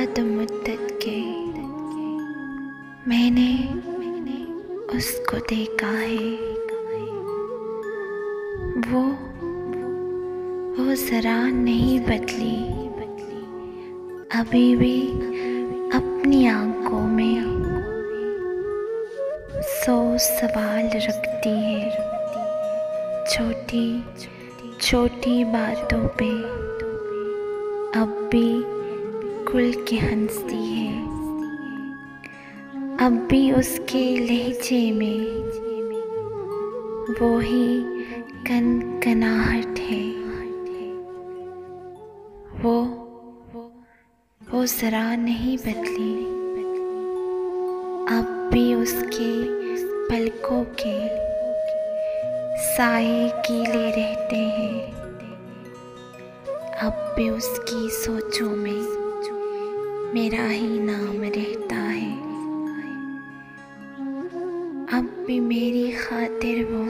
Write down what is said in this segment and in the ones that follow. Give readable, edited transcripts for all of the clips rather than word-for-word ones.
बाद मुद्दत के मैंने उसको देखा है। वो जरा नहीं बदली, अभी भी अपनी आंखों में 100 सवाल रखती है। छोटी छोटी बातों पे अब भी खुल के हंसती है। अब भी उसके लहजे में वो ही कनकनाहट है। वो जरा नहीं बदली, अब भी उसके पलकों के साए गीले रहते हैं। अब भी उसकी सोचों में मेरा ही नाम रहता है। अब भी मेरी खातिर वो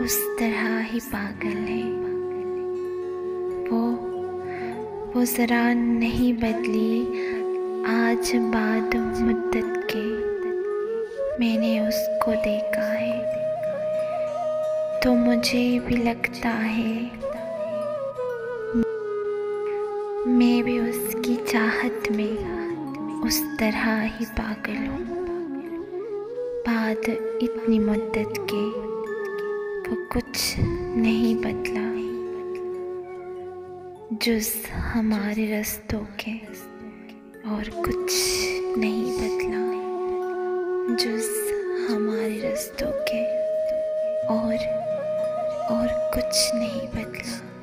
उस तरह ही पागल है। वो जरा नहीं बदली, आज बाद मुद्दत के मैंने उसको देखा है। तो मुझे भी लगता है मैं भी उसकी चाहत में उस तरह ही पागल हूँ। बाद इतनी मुद्दत के वो कुछ नहीं बदला, जुज़ हमारे रास्तों के और कुछ नहीं बदला, जुज़ हमारे रास्तों के और कुछ नहीं बदला।